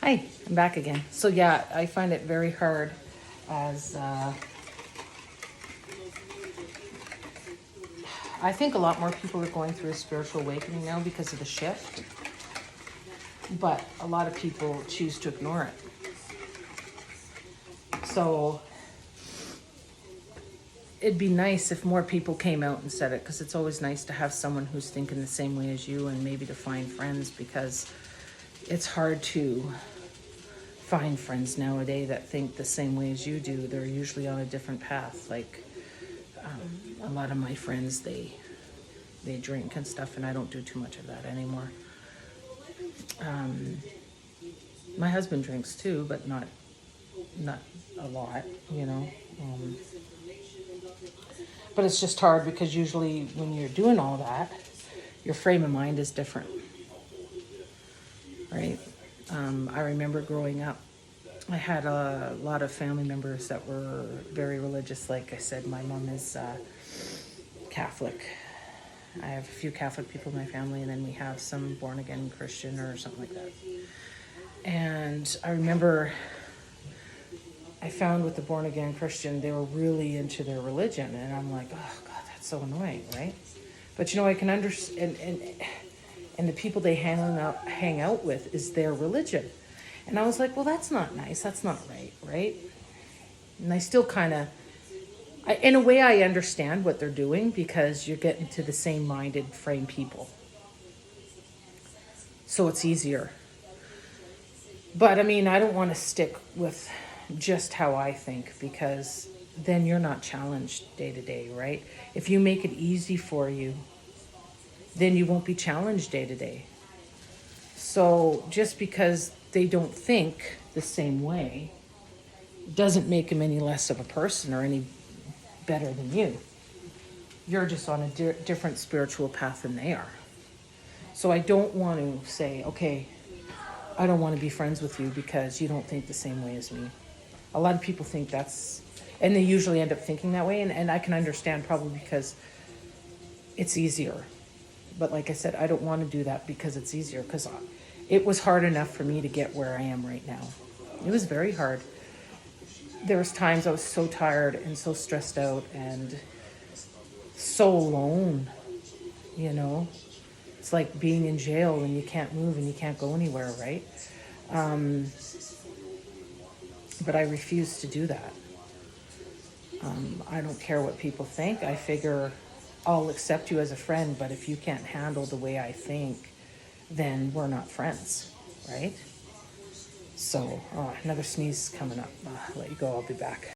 Hi, I'm back again. So yeah, I find it very hard as I think a lot more people are going through a spiritual awakening now because of the shift, but a lot of people choose to ignore it. So it'd be nice if more people came out and said it, because it's always nice to have someone who's thinking the same way as you and maybe to find friends, because it's hard to find friends nowadays that think the same way as you do. They're usually on a different path. Like a lot of my friends, they drink and stuff, and I don't do too much of that anymore. My husband drinks too, but not a lot, you know. But it's just hard because usually when you're doing all that, your frame of mind is different, right? I remember growing up, I had a lot of family members that were very religious. Like I said, my mom is Catholic. I have a few Catholic people in my family, and then we have some born again Christian or something like that. And I remember I found with the born again Christian, they were really into their religion, and I'm like, oh God, that's so annoying, right? But you know, I can understand, and the people they hang out with is their religion. And I was like, well, that's not nice. That's not right, right? And I still kind of, in a way, I understand what they're doing, because you're getting to the same minded frame people. So it's easier. But I mean, I don't want to stick with just how I think, because then you're not challenged day to day, right? If you make it easy for you, then you won't be challenged day to day. So just because they don't think the same way doesn't make them any less of a person or any better than you. You're just on a different spiritual path than they are. So I don't want to say, okay, I don't want to be friends with you because you don't think the same way as me. A lot of people think that's, and they usually end up thinking that way. And I can understand, probably because it's easier. But like I said, I don't want to do that because it's easier, because it was hard enough for me to get where I am right now. It was very hard. There was times I was so tired and so stressed out and so alone, you know. It's like being in jail and you can't move and you can't go anywhere, right? But I refuse to do that. I don't care what people think. I figure I'll accept you as a friend, but if you can't handle the way I think, then we're not friends, right? So, another sneeze coming up. I'll let you go. I'll be back.